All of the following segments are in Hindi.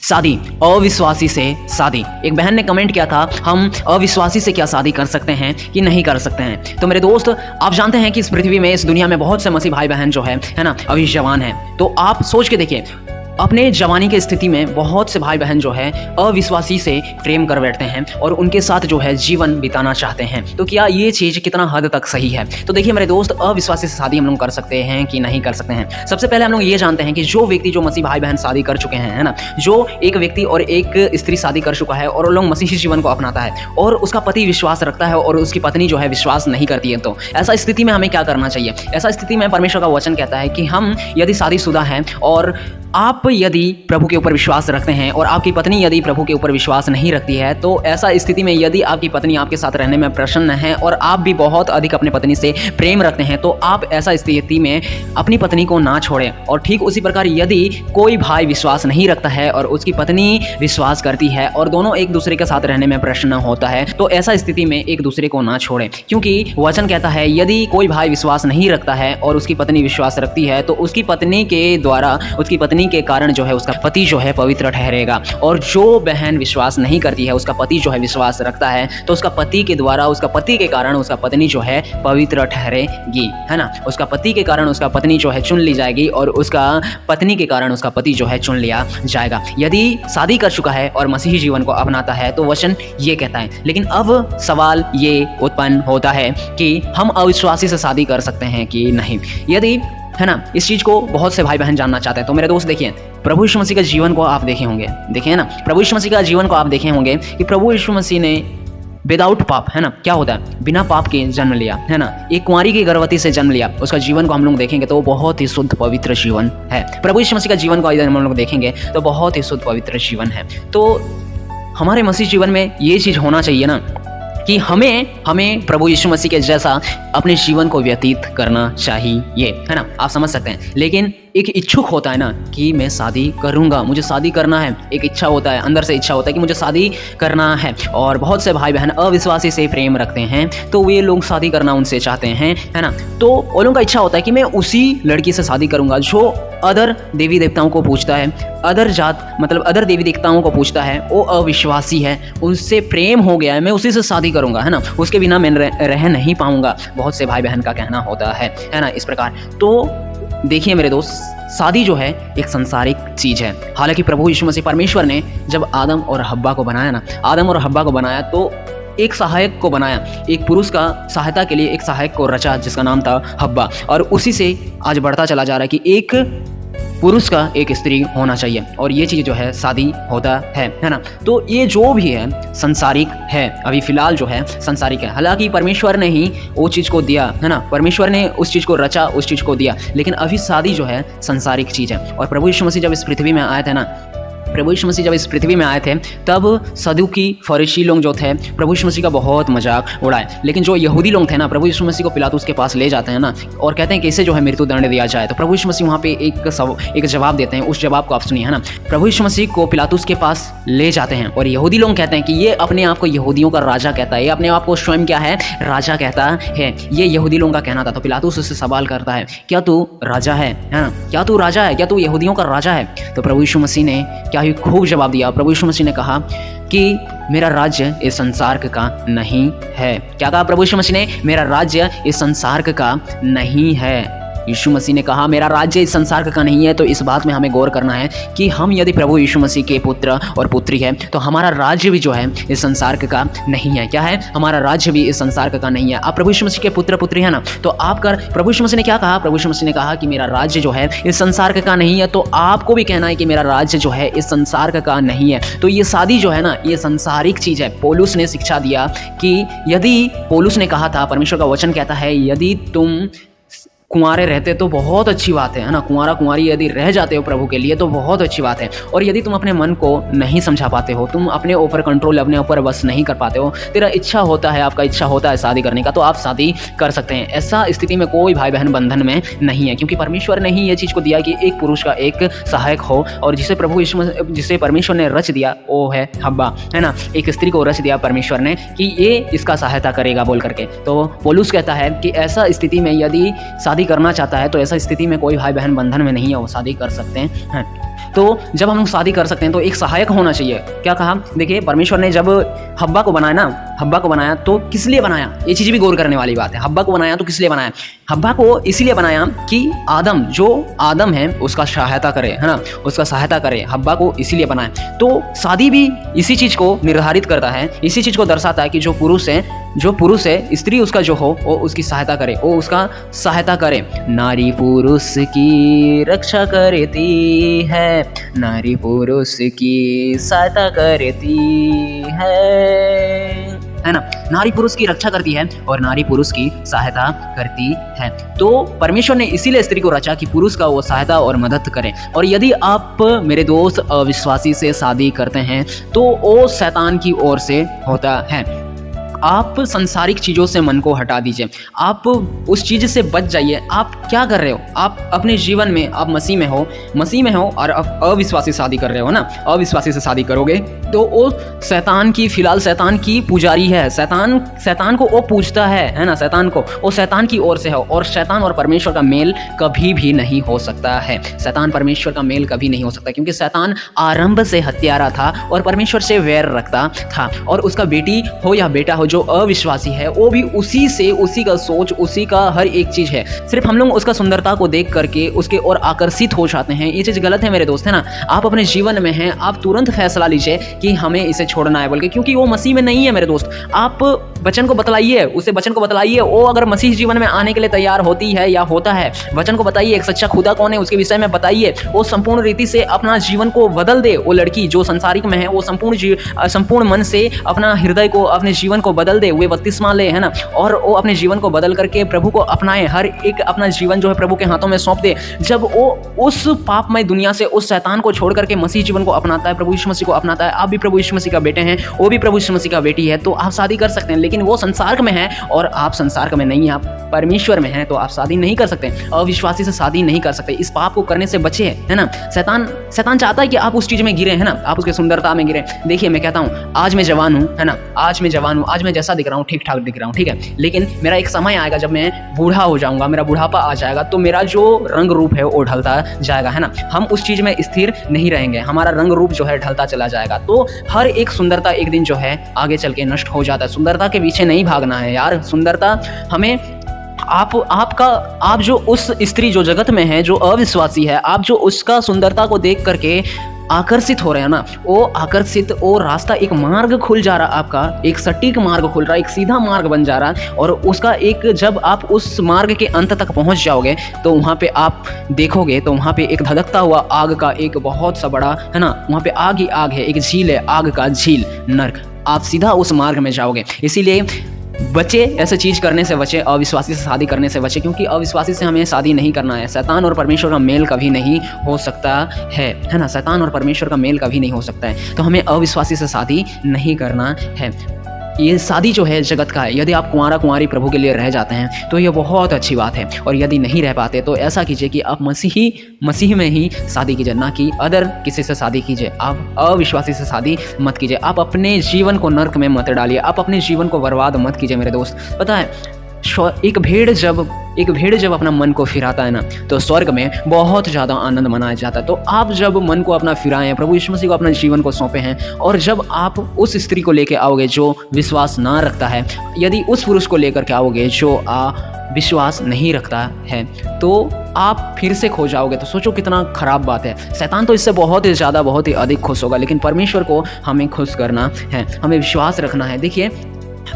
शादी, अविश्वासी से शादी। एक बहन ने कमेंट किया था, हम अविश्वासी से क्या शादी कर सकते हैं कि नहीं कर सकते हैं। तो मेरे दोस्त, आप जानते हैं कि इस पृथ्वी में, इस दुनिया में बहुत से मसीह भाई बहन जो है ना, अभी जवान हैं। तो आप सोच के देखिए, अपने जवानी की स्थिति में बहुत से भाई बहन जो है अविश्वासी से प्रेम कर बैठते हैं और उनके साथ जो है जीवन बिताना चाहते हैं। तो क्या ये चीज़ कितना हद तक सही है? तो देखिए मेरे दोस्त, अविश्वासी से शादी हम लोग कर सकते हैं कि नहीं कर सकते हैं। सबसे पहले हम लोग ये जानते हैं कि जो व्यक्ति, जो मसीह भाई बहन शादी कर चुके हैं, है ना, जो एक व्यक्ति और एक स्त्री शादी कर चुका है और वो लोग मसीही जीवन को अपनाता है और उसका पति विश्वास रखता है और उसकी पत्नी जो है विश्वास नहीं करती है, तो ऐसा स्थिति में हमें क्या करना चाहिए? ऐसा स्थिति में परमेश्वर का वचन कहता है कि हम यदि शादीशुदा हैं और आप यदि प्रभु के ऊपर विश्वास रखते हैं और आपकी पत्नी यदि प्रभु के ऊपर विश्वास नहीं रखती है, तो ऐसा स्थिति में यदि आपकी पत्नी आपके साथ रहने में प्रसन्न है और आप भी बहुत अधिक अपनी पत्नी से प्रेम रखते हैं, तो आप ऐसा स्थिति में अपनी पत्नी को ना छोड़ें। और ठीक उसी प्रकार यदि कोई भाई विश्वास नहीं रखता है और उसकी पत्नी विश्वास करती है और दोनों एक दूसरे के साथ रहने में प्रसन्न होता है, तो ऐसा स्थिति में एक दूसरे को ना छोड़ें। क्योंकि वचन कहता है, यदि कोई भाई विश्वास नहीं रखता है और उसकी पत्नी विश्वास रखती है, तो उसकी पत्नी के द्वारा, उसकी पत्नी के कारण जो है उसका पति जो है पवित्र ठहरेगा। और जो बहन विश्वास नहीं करती है, उसका पति जो है विश्वास रखता है, तो उसका पति के द्वारा, उसका पति के कारण उसका पत्नी जो है पवित्र ठहरेगी, है ना। उसका पति के कारण उसका पत्नी जो है चुन ली जाएगी और उसका पत्नी के कारण उसका पति जो है चुन लिया जाएगा। यदि शादी कर चुका है और मसीही जीवन को अपनाता है, तो वचन ये कहता है। लेकिन अब सवाल ये उत्पन्न होता है कि हम अविश्वासी से शादी कर सकते हैं कि नहीं, यदि, है ना, इस चीज़ को बहुत से भाई बहन जानना चाहते हैं। तो मेरे दोस्त देखिए, प्रभु यीशु मसीह का जीवन को आप देखे होंगे, देखे ना, प्रभु यीशु मसीह का जीवन को आप देखे होंगे कि प्रभु यीशु मसीह ने विदाउट पाप, है ना, क्या होता है, बिना पाप के जन्म लिया, है ना, एक कुंवारी की गर्भवती से जन्म लिया। उसका जीवन को हम लोग देखेंगे तो बहुत ही शुद्ध पवित्र जीवन है। प्रभु यीशु मसीह का जीवन को हम लोग देखेंगे तो बहुत ही शुद्ध पवित्र जीवन है। तो हमारे मसीह जीवन में ये चीज़ होना चाहिए ना कि हमें प्रभु यीशु मसीह के जैसा अपने जीवन को व्यतीत करना चाहिए, है ना। आप समझ सकते हैं। लेकिन एक इच्छुक होता है ना कि मैं शादी करूंगा, मुझे शादी करना है, एक इच्छा होता है, अंदर से इच्छा होता है कि मुझे शादी करना है। और बहुत से भाई बहन अविश्वासी से प्रेम रखते हैं, तो वे लोग शादी करना उनसे चाहते हैं, है ना। तो वो लोगों का इच्छा होता है कि मैं उसी लड़की से शादी करूंगा जो अदर देवी देवताओं को पूजता है, अदर जात, मतलब अदर देवी देवताओं को पूजता है, वो अविश्वासी है, उनसे प्रेम हो गया है, मैं उसी से शादी करूंगा, है ना, उसके बिना मैं रह नहीं पाऊंगा। बहुत से भाई बहन का कहना होता है ना, इस प्रकार। तो देखिए मेरे दोस्त, शादी जो है एक संसारिक चीज़ है। हालांकि प्रभु यीशु मसीह, परमेश्वर ने जब आदम और हव्वा को बनाया ना, आदम और हव्वा को बनाया, तो एक सहायक को बनाया, एक पुरुष का सहायता के लिए एक सहायक को रचा जिसका नाम था हव्वा। और उसी से आज बढ़ता चला जा रहा है कि एक पुरुष का एक स्त्री होना चाहिए, और ये चीज़ जो है शादी होता है ना। तो ये जो भी है संसारिक है, अभी फिलहाल जो है संसारिक है। हालांकि परमेश्वर ने ही वो चीज़ को दिया, है ना, परमेश्वर ने उस चीज़ को रचा, उस चीज़ को दिया, लेकिन अभी शादी जो है संसारिक चीज़ है। और प्रभु यीशु मसीह जब इस पृथ्वी में आए थे ना, प्रभु यीशु मसीह जब इस पृथ्वी में आए थे, तब सदूकी फरीसी लोग जो थे प्रभु यीशु मसीह का बहुत मजाक उड़ाए। लेकिन जो यहूदी लोग थे ना, प्रभु यीशु मसीह को पिलातुस के पास ले जाते हैं ना और कहते हैं कि इसे जो है मृत्यु दंड दिया जाए। तो प्रभु यीशु मसीह वहाँ पे एक जवाब देते हैं। उस जवाब को आप सुनिए, है ना। प्रभु यीशु मसीह को पिलातुस के पास ले जाते हैं और यहूदी लोग कहते हैं कि ये अपने आप को यहूदियों का राजा कहता है, ये अपने आप को स्वयं क्या है, राजा कहता है। ये यहूदी लोगों का कहना था। तो पिलातुस उससे सवाल करता है, क्या तू राजा है ना, क्या तू राजा है, क्या तू यहूदियों का राजा है? तो प्रभु यीशु मसीह ने क्या ही खूब जवाब दिया। प्रभु यीशु मसीह ने कहा कि मेरा राज्य इस संसार का नहीं है। क्या कहा प्रभु यीशु मसीह ने? मेरा राज्य इस संसार का नहीं है। यीशु मसीह ने कहा मेरा राज्य इस संसार का नहीं है। तो इस बात में हमें गौर करना है कि हम यदि प्रभु यीशु मसीह के पुत्र और पुत्री है, तो हमारा राज्य भी जो है इस संसार का नहीं है। क्या है? हमारा राज्य भी इस संसार का नहीं है। आप प्रभु यीशु मसीह के पुत्र पुत्री है ना, तो आपका प्रभु यीशु मसीह ने क्या कहा? प्रभु यीशु मसीह ने कहा कि मेरा राज्य जो है इस संसार का नहीं है। तो आपको भी कहना है कि मेरा राज्य जो है इस संसार का नहीं है। तो ये शादी जो है ना, ये संसारिक चीज़ है। पौलुस ने शिक्षा दिया कि यदि, पौलुस ने कहा था, परमेश्वर का वचन कहता है, यदि तुम कुंवारे रहते तो बहुत अच्छी बात है ना, कुंवारा कुंवारी यदि रह जाते हो प्रभु के लिए तो बहुत अच्छी बात है। और यदि तुम अपने मन को नहीं समझा पाते हो, तुम अपने ऊपर कंट्रोल, अपने ऊपर बस नहीं कर पाते हो, तेरा इच्छा होता है, आपका इच्छा होता है शादी करने का, तो आप शादी कर सकते हैं। ऐसा स्थिति में कोई भाई बहन बंधन में नहीं है, क्योंकि परमेश्वर ने ही ये चीज़ को दिया कि एक पुरुष का एक सहायक हो, और जिसे परमेश्वर ने रच दिया वो है हव्वा, है ना। एक स्त्री को रच दिया परमेश्वर ने कि ये इसका सहायता करेगा बोल करके। तो पौलुस कहता है कि ऐसा स्थिति में यदि शादी करना चाहता है, तो ऐसा स्थिति में कोई भाई बहन बंधन में नहीं है, वो शादी कर सकते हैं। तो जब हम लोग शादी कर सकते हैं तो एक सहायक होना चाहिए। क्या कहा? देखिए, परमेश्वर ने जब हव्वा को बनाया ना, हव्वा को बनाया तो किस लिए बनाया? ये चीज़ भी गौर करने वाली बात है। हव्वा को बनाया तो किस लिए बनाया? हव्वा को इसीलिए बनाया कि आदम, जो आदम है उसका सहायता करे, है ना, उसका सहायता करे। हव्वा को इसीलिए बनाया। तो शादी भी इसी चीज़ को निर्धारित करता है, इसी चीज़ को दर्शाता है कि जो पुरुष है, स्त्री उसका जो हो वो उसकी सहायता करे, वो उसका सहायता करे। नारी पुरुष की रक्षा करती है, नारी पुरुष की सहायता करती है ना। नारी पुरुष की रक्षा करती है और नारी पुरुष की सहायता करती है। तो परमेश्वर ने इसीलिए स्त्री को रचा कि पुरुष का वो सहायता और मदद करें। और यदि आप मेरे दोस्त अविश्वासी से शादी करते हैं तो वो शैतान की ओर से होता है। आप संसारिक चीज़ों से मन को हटा दीजिए, आप उस चीज़ से बच जाइए। आप क्या कर रहे हो? आप अपने जीवन में, आप मसीह में हो और आप अविश्वासी शादी कर रहे हो ना, अविश्वासी से शादी करोगे तो वो शैतान की पुजारी है। शैतान को वो पूजता है ना, शैतान को वो शैतान की ओर से हो। और शैतान और परमेश्वर का मेल कभी भी नहीं हो सकता है। शैतान परमेश्वर का मेल कभी नहीं हो सकता, क्योंकि शैतान आरंभ से हत्यारा था और परमेश्वर से वैर रखता था। और उसका बेटी हो या बेटा हो जो अविश्वासी है, वो भी उसी का सोच, उसी का हर एक चीज़ है। सिर्फ हम लोग उसका सुंदरता को देख करके उसके और आकर्षित हो जाते हैं। ये चीज़ गलत है मेरे दोस्त, है ना। आप अपने जीवन में हैं, आप तुरंत फैसला लीजिए कि हमें इसे छोड़ना है, बल्कि क्योंकि वो मसीह में नहीं है मेरे दोस्त। आप वचन को बतलाइए, उसे वचन को बतलाइए। वो अगर मसीह जीवन में आने के लिए तैयार होती है या होता है, वचन को बताइए, एक सच्चा खुदा कौन है उसके विषय में बताइए। वो संपूर्ण रीति से अपना जीवन को बदल दे। वो लड़की जो संसारिक में है, वो संपूर्ण मन से अपना हृदय को, अपने जीवन को बदल दे। वे बपतिस्मा ले, है ना, और वो अपने जीवन को बदल करके प्रभु को अपनाए। हर एक अपना जीवन जो है प्रभु के हाथों में सौंप दे। जब वो उस पापमय दुनिया से, उस शैतान को छोड़ करके मसीह जीवन को अपनाता है, प्रभु यीशु मसीह को अपनाता है। आप भी प्रभु यीशु मसीह का बेटे हैं, वो भी प्रभु यीशु मसीह का बेटी है, तो आप शादी कर सकते हैं। लेकिन वो संसार में है और आप संसार में नहीं है, आप परमेश्वर में हैं, तो आप शादी नहीं कर सकते। अविश्वासी से शादी नहीं कर सकते। इस पाप को करने से बचे, है ना। शैतान चाहता है कि आप उस चीज में गिरे, है ना, आप उसके सुंदरता में गिरे। देखिए, मैं कहता हूँ, आज मैं जवान हूँ, है ना, आज मैं जैसा दिख रहा हूँ ठीक ठाक दिख रहा हूँ, ठीक है। लेकिन मेरा एक समय आएगा जब मैं बूढ़ा हो जाऊंगा, मेरा बुढ़ापा आ जाएगा, तो मेरा जो रंग रूप है वो ढलता जाएगा, है ना। हम उस चीज में स्थिर नहीं रहेंगे, हमारा रंग रूप जो है ढलता चला जाएगा। तो हर एक सुंदरता एक दिन जो है आगे चल के नष्ट हो जाता है। सुंदरता के पीछे नहीं भागना है यार। सुंदरता हमें आप जो उस स्त्री जो जगत में है, जो अविश्वासी है, आप जो उसका सुंदरता को देख करके आकर्षित हो रहे हैं ना, वो रास्ता, एक मार्ग खुल जा रहा, आपका एक सटीक मार्ग खुल रहा, एक सीधा मार्ग बन जा रहा। और उसका एक, जब आप उस मार्ग के अंत तक पहुंच जाओगे तो वहाँ पे आप देखोगे तो वहाँ पे एक धधकता हुआ आग का एक बहुत सा बड़ा, है ना, वहाँ पे आग ही आग है, एक झील है, आग का झील, नर्क। आप सीधा उस मार्ग में जाओगे। इसीलिए बचे, ऐसे चीज़ करने से बचे, अविश्वासी से शादी करने से बचे, क्योंकि अविश्वासी से हमें शादी नहीं करना है। शैतान और परमेश्वर का मेल कभी नहीं हो सकता है ना। शैतान और परमेश्वर का मेल कभी नहीं हो सकता है, तो हमें अविश्वासी से शादी नहीं करना है। ये शादी जो है जगत का है। यदि आप कुंवारी प्रभु के लिए रह जाते हैं तो ये बहुत अच्छी बात है, और यदि नहीं रह पाते तो ऐसा कीजिए कि आप मसीह में ही शादी कीजिए, ना कि अदर किसी से शादी कीजिए। आप अविश्वासी से शादी मत कीजिए। आप अपने जीवन को नर्क में मत डालिए, आप अपने जीवन को बर्बाद मत कीजिए मेरे दोस्त। पता है, एक भेड़ जब अपना मन को फिराता है ना, तो स्वर्ग में बहुत ज़्यादा आनंद मनाया जाता है। तो आप जब मन को अपना फिराएं, प्रभु यीशु मसीह को अपना जीवन को सौंपे हैं, और जब आप उस स्त्री को लेकर आओगे जो विश्वास ना रखता है, यदि उस पुरुष को लेकर के आओगे जो विश्वास नहीं रखता है, तो आप फिर से खो जाओगे। तो सोचो कितना खराब बात है। शैतान तो इससे बहुत ही ज़्यादा, बहुत ही अधिक खुश होगा, लेकिन परमेश्वर को हमें खुश करना है, हमें विश्वास रखना है। देखिए,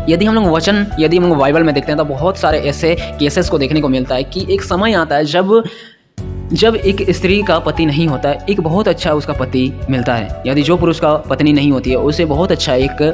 यदि हम लोग बाइबल में देखते हैं तो बहुत सारे ऐसे केसेस को देखने को मिलता है कि एक समय आता है जब एक स्त्री का पति नहीं होता है, एक बहुत अच्छा उसका पति मिलता है। यदि जो पुरुष का पत्नी नहीं होती है, उसे बहुत अच्छा एक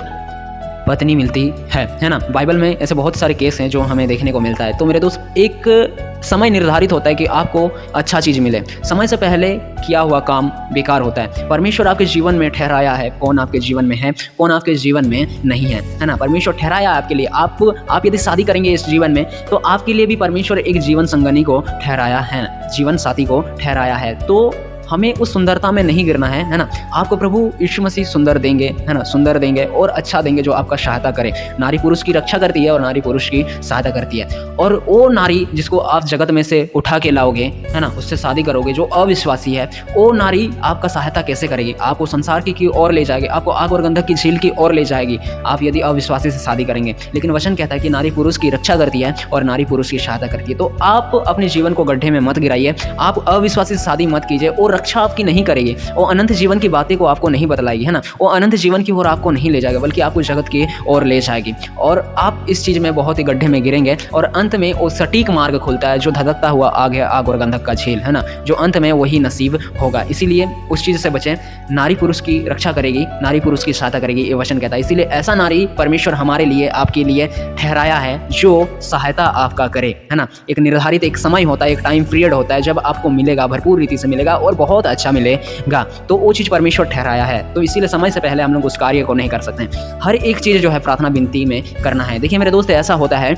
पत्नी मिलती है ना। बाइबल में ऐसे बहुत सारे केस हैं जो हमें देखने को मिलता है। तो मेरे दोस्त, एक समय निर्धारित होता है कि आपको अच्छा चीज़ मिले। समय से पहले किया हुआ काम बेकार होता है। परमेश्वर आपके जीवन में ठहराया है, कौन आपके जीवन में है, कौन आपके जीवन में नहीं है ना। परमेश्वर ठहराया आपके लिए। आप यदि शादी करेंगे इस जीवन में, तो आपके लिए भी परमेश्वर एक जीवन संगनी को ठहराया है, जीवन साथी को ठहराया है। तो हमें उस सुंदरता में नहीं गिरना है ना। आपको प्रभु यीशु मसीह सुंदर देंगे, है ना, सुंदर देंगे और अच्छा देंगे जो आपका सहायता करे। नारी पुरुष की रक्षा करती है और नारी पुरुष की सहायता करती है। और वो नारी जिसको आप जगत में से उठा के लाओगे, है ना, उससे शादी करोगे, जो अविश्वासी है, वो नारी आपका सहायता कैसे करेगी? आपको संसार की ओर ले जाएगी, आपको आग और गंधक की झील की ओर ले जाएगी, आप यदि अविश्वासी से शादी करेंगे। लेकिन वचन कहता है कि नारी पुरुष की रक्षा करती है और नारी पुरुष की सहायता करती है। तो आप अपने जीवन को गड्ढे में मत गिराइए, आप अविश्वासी से शादी मत कीजिए। वो रक्षा आपकी नहीं करेगी, वो अनंत जीवन की बातें को आपको नहीं बतलाएगी, है ना, वो अनंत जीवन की ओर आपको नहीं ले जाएगा, बल्कि आपको जगत की ओर ले जाएगी। और आप इस चीज़ में बहुत ही गड्ढे में गिरेंगे और अंत में वो सटीक मार्ग खुलता है जो धधकता हुआ आग है, आग और गंधक का झील, है ना, जो अंत में वही नसीब होगा। इसीलिए उस चीज़ से बचें। नारी पुरुष की रक्षा करेगी, नारी पुरुष की सहायता करेगी, ये वचन कहता है। इसीलिए ऐसा नारी परमेश्वर हमारे लिए, आपके लिए ठहराया है जो सहायता आपका करे, है ना। एक निर्धारित एक समय होता है, एक टाइम पीरियड होता है जब आपको मिलेगा, भरपूर रीति से मिलेगा और बहुत अच्छा मिलेगा। तो वो चीज़ परमेश्वर ठहराया है। तो इसीलिए समय से पहले हम लोग उस कार्य को नहीं कर सकते हैं। हर एक चीज़ जो है प्रार्थना विनती में करना है। देखिए मेरे दोस्त, ऐसा होता है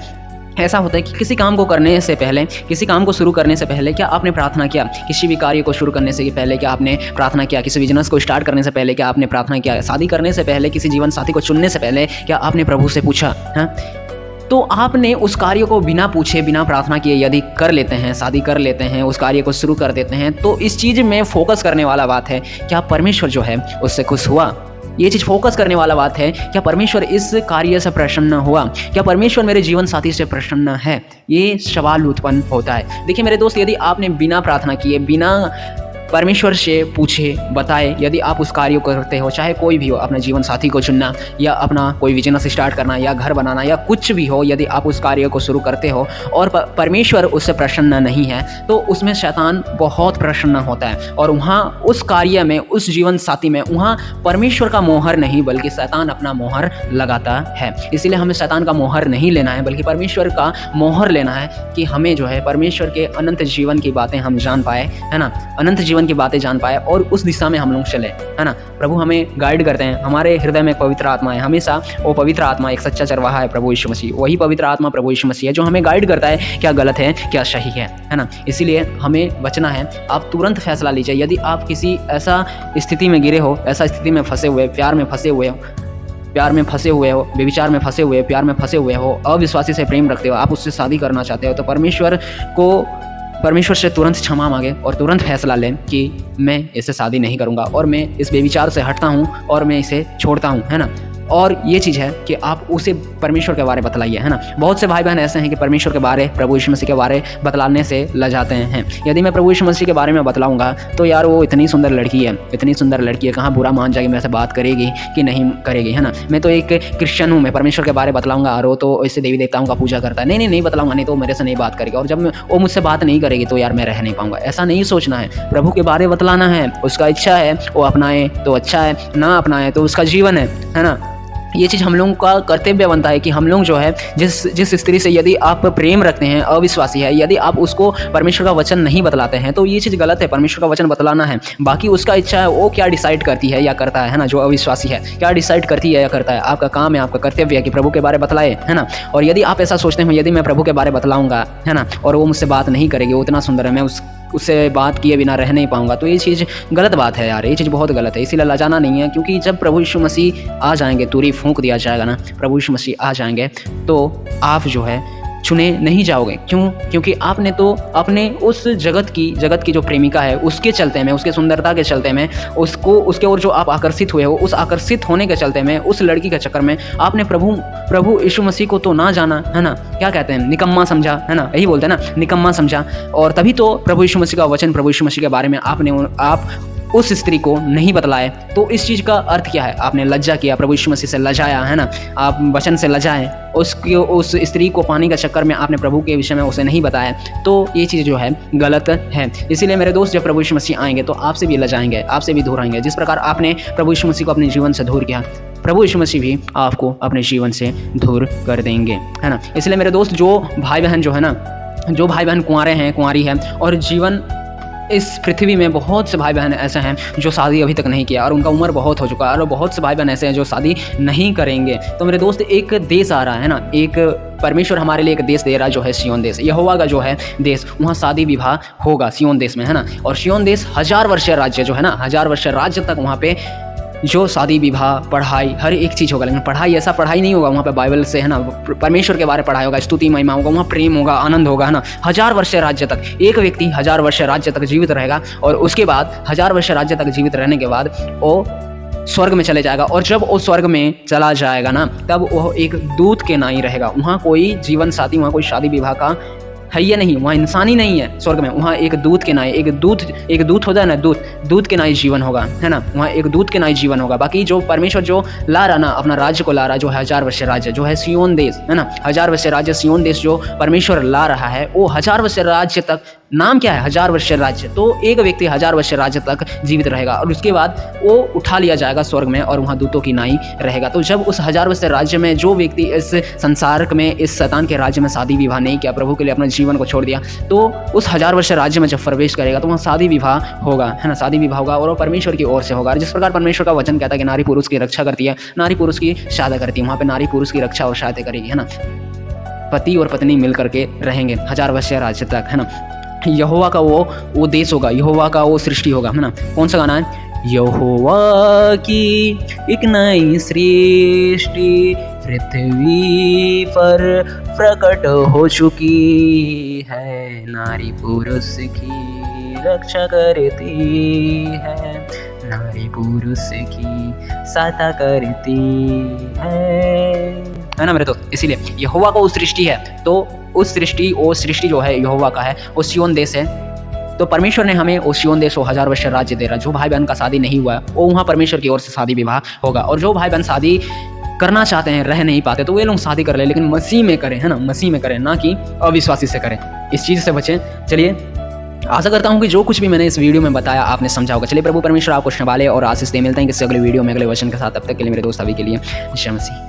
कि किसी काम को करने से पहले, किसी काम को शुरू करने से पहले क्या आपने प्रार्थना किया? किसी भी कार्य को शुरू करने से पहले क्या आपने प्रार्थना किया? किसी बिजनेस को स्टार्ट करने से पहले क्या आपने प्रार्थना किया? शादी करने से पहले, किसी जीवन साथी को चुनने से पहले क्या आपने प्रभु से पूछा? हाँ, तो आपने उस कार्य को बिना पूछे, बिना प्रार्थना किए यदि कर लेते हैं, शादी कर लेते हैं, उस कार्य को शुरू कर देते हैं, तो इस चीज़ में फोकस करने वाला बात है, क्या परमेश्वर जो है उससे खुश हुआ? ये चीज़ फोकस करने वाला बात है, क्या परमेश्वर इस कार्य से प्रसन्न हुआ? क्या परमेश्वर मेरे जीवन साथी से प्रसन्न है? ये सवाल उत्पन्न होता है। देखिए मेरे दोस्त, यदि आपने बिना प्रार्थना किए, बिना परमेश्वर से पूछे बताए यदि आप उस कार्य को करते हो, चाहे कोई भी हो, अपना जीवन साथी को चुनना या अपना कोई बिजनेस स्टार्ट करना या घर बनाना या कुछ भी हो, यदि आप उस कार्य को शुरू करते हो और परमेश्वर उससे प्रसन्न नहीं है, तो उसमें शैतान बहुत प्रसन्न होता है। और वहाँ उस कार्य में, उस जीवन साथी में, वहाँ परमेश्वर का मोहर नहीं बल्कि शैतान अपना मोहर लगाता है। इसीलिए हमें शैतान का मोहर नहीं लेना है, बल्कि परमेश्वर का मोहर लेना है कि हमें जो है परमेश्वर के अनंत जीवन की बातें हम जान पाए, है ना, अनंत जीवन की बातें जान पाए और उस दिशा में हम लोग चले, है ना। प्रभु हमें गाइड करते हैं, हमारे हृदय में पवित्र आत्मा है, हमेशा वो पवित्र आत्मा एक सच्चा चरवाहा है, प्रभु यीशु मसीह। वही पवित्र आत्मा प्रभु यीशु मसीह है जो हमें गाइड करता है क्या गलत है, क्या सही है ना। इसीलिए हमें बचना है। आप तुरंत फैसला लीजिए। यदि आप किसी ऐसा स्थिति में गिरे हो, ऐसा स्थिति में फंसे हुए, प्यार में फंसे हुए हो, व्यभिचार में फंसे हुए, प्यार में फंसे हुए हो, अविश्वासी से प्रेम रखते हो, आप उससे शादी करना चाहते हो, तो परमेश्वर से तुरंत क्षमा मांगे और तुरंत फैसला लें कि मैं इससे शादी नहीं करूंगा और मैं इस बेविचार से हटता हूं और मैं इसे छोड़ता हूं, है ना। और ये चीज़ है कि आप उसे परमेश्वर के बारे बतलाइए, है ना। बहुत से भाई बहन ऐसे हैं कि परमेश्वर के बारे, प्रभु यीशु मसीह के बारे बतलाने से लजाते हैं। यदि मैं प्रभु यीशु मसीह के बारे में बतलाऊंगा तो यार वो इतनी सुंदर लड़की है, कहाँ बुरा मान जाएगी, मेरे से बात करेगी कि नहीं करेगी, है ना। मैं तो एक क्रिश्चियन हूँ, मैं परमेश्वर के बारे बतलाऊंगा और वो तो ऐसे देवी देवताओं का पूजा करता है, नहीं बतलाऊंगा, नहीं तो मेरे से नहीं बात करेगी। और जब वो मुझसे बात नहीं करेगी तो यार मैं रह नहीं पाऊंगा। ऐसा नहीं सोचना है। प्रभु के बारे बतलाना है, उसका इच्छा है वो अपनाए तो अच्छा है, ना अपनाए तो उसका जीवन है ना। ये चीज़ हम लोगों का कर्तव्य बनता है कि हम लोग जो है जिस स्त्री से यदि आप प्रेम रखते हैं, अविश्वासी है, यदि आप उसको परमेश्वर का वचन नहीं बतलाते हैं तो ये चीज़ गलत है। परमेश्वर का वचन बतलाना है। बाकी उसका इच्छा है, वो क्या डिसाइड करती है या करता है ना, जो अविश्वासी है क्या डिसाइड करती है या करता है, आपका काम है, आपका कर्तव्य है कि प्रभु के बारे बतलाए, है ना। और यदि आप ऐसा सोचते हो यदि मैं प्रभु के बारे बतलाऊंगा, है ना, और वो मुझसे बात नहीं करेगी, वो इतना सुंदर है, मैं उससे बात किए बिना रह नहीं पाऊंगा, तो ये चीज़ गलत बात है यार, ये चीज़ बहुत गलत है। इसीलिए लजाना नहीं है, क्योंकि जब प्रभु यीशु मसीह आ जाएंगे, तुरही फूंक दिया जाएगा ना, प्रभु यीशु मसीह आ जाएंगे तो आप जो है चुने नहीं जाओगे। क्यों? क्योंकि आपने तो अपने उस जगत की जो प्रेमिका है उसके चलते में, उसके सुंदरता के चलते में, उसके ओर जो आप आकर्षित हुए हो, उस आकर्षित होने के चलते में, उस लड़की के चक्कर में आपने प्रभु यीशु मसीह को तो ना जाना, है ना, क्या कहते हैं, निकम्मा समझा, है ना, यही बोलते हैं ना, निकम्मा समझा। और तभी तो प्रभु यीशु मसीह का वचन, प्रभु यीशु मसीह के बारे में आप उस स्त्री को नहीं बतलाए। तो इस चीज़ का अर्थ क्या है? आपने लज्जा किया, प्रभु यीशु मसीह से लजाया, है ना, आप वचन से लजाए, उस स्त्री को पाने के चक्कर में आपने प्रभु के विषय में उसे नहीं बताया, तो ये चीज़ जो है गलत है। इसीलिए मेरे दोस्त, जब प्रभु यीशु मसीह आएंगे तो आपसे भी लजाएंगे, आपसे भी दूर आएंगे। जिस प्रकार आपने प्रभु यीशु मसीह को अपने जीवन से दूर किया, प्रभु यीशु मसीह भी आपको अपने जीवन से दूर कर देंगे, है ना। इसलिए मेरे दोस्त, जो भाई बहन कुंवारे हैं, कुंवारी हैं और जीवन इस पृथ्वी में बहुत से भाई बहन ऐसे हैं जो शादी अभी तक नहीं किया और उनका उम्र बहुत हो चुका है, और बहुत से भाई बहन ऐसे हैं जो शादी नहीं करेंगे। तो मेरे दोस्त, एक देश आ रहा है ना, एक परमेश्वर हमारे लिए एक देश दे रहा है जो है सिय्योन देश, यहोवा का जो है देश, वहाँ शादी विवाह होगा सिय्योन देश में, है ना। और सिय्योन देश 1000 वर्षीय राज्य जो है ना, 1000 वर्षीय राज्य तक वहाँ पे जो शादी विवाह पढ़ाई हर एक चीज़ होगा। लेकिन पढ़ाई ऐसा पढ़ाई नहीं होगा वहाँ पे बाइबल से, है ना, परमेश्वर के बारे में पढ़ाई होगा, स्तुति महिमा होगा, वहाँ प्रेम होगा, आनंद होगा, है ना। 1000 वर्षीय राज्य तक एक व्यक्ति 1000 वर्षीय राज्य तक जीवित रहेगा, और उसके बाद 1000 वर्षीय राज्य तक जीवित रहने के बाद वो स्वर्ग में चले जाएगा। और जब वो स्वर्ग में चला जाएगा ना, तब वो एक दूत के नाई रहेगा। वहाँ कोई जीवन साथी, वहाँ कोई शादी विवाह का है ये नहीं, वहाँ इंसान ही नहीं है स्वर्ग में, वहाँ एक दूत के नाई, एक दूत होता है ना, दूत के नाई जीवन होगा, है ना। वहाँ एक दूत के नाई जीवन होगा। बाकी जो परमेश्वर जो ला रहा ना, अपना राज्य को ला रहा, जो है 1000 वर्षीय राज्य, जो है सिय्योन देश, है ना, 1000 वर्षीय राज्य सिय्योन देश जो परमेश्वर ला रहा है, वो 1000 वर्षीय राज्य तक, नाम क्या है 1000 वर्षीय राज्य, तो एक व्यक्ति 1000 वर्षीय राज्य तक जीवित रहेगा, और उसके बाद वो उठा लिया जाएगा स्वर्ग में, और वहाँ दूतों की नाई रहेगा। तो जब उस 1000 वर्षीय राज्य में जो व्यक्ति इस संसार में, इस शैतान के राज्य में शादी विवाह नहीं किया, प्रभु के लिए अपने जीवन को छोड़ दिया, तो उस 1000 वर्षीय राज्य में जब प्रवेश करेगा तो वहाँ शादी विवाह होगा, है ना, शादी विवाह होगा, और वो परमेश्वर की ओर से होगा। जिस प्रकार परमेश्वर का वचन कहता है कि नारी पुरुष की रक्षा करती है, नारी पुरुष की सहायता करती है, वहाँ पे नारी पुरुष की रक्षा और सहायता करेगी, है ना। पति और पत्नी मिल करके रहेंगे 1000 वर्षीय राज्य तक, है ना। यहोवा का वो देश होगा, यहोवा का वो सृष्टि होगा, है ना। कौन सा गाना है? यहोवा की एक नई सृष्टि पृथ्वी पर प्रकट हो चुकी है, नारी पुरुष की रक्षा करती है, नारी पुरुष की सहायता करती है ना मेरे दोस्त। इसीलिए यहोवा का वो सृष्टि है, तो उस सृष्टि जो है यहोवा का है, वो सिय्योन देश है। तो परमेश्वर ने हमें वो सिय्योन देश, वो 1000 वर्षीय राज्य दे रहा। जो भाई बहन का शादी नहीं हुआ है, वो वहाँ परमेश्वर की ओर से शादी विवाह होगा। और जो भाई बहन शादी करना चाहते हैं, रह नहीं पाते, तो वे लोग शादी कर ले, लेकिन मसीह में करें, है ना, मसीह में करें, ना कि अविश्वासी से करें। इस चीज़ से बचें। चलिए, आशा करता हूँ कि जो कुछ भी मैंने इस वीडियो में बताया आपने समझा होगा। चलिए, प्रभु परमेश्वर आपको संभाले और आशीष दे। मिलते हैं किसी अगले वीडियो में अगले वचन के साथ। तब तक के लिए मेरे दोस्त, अभी के लिए जय मसीह।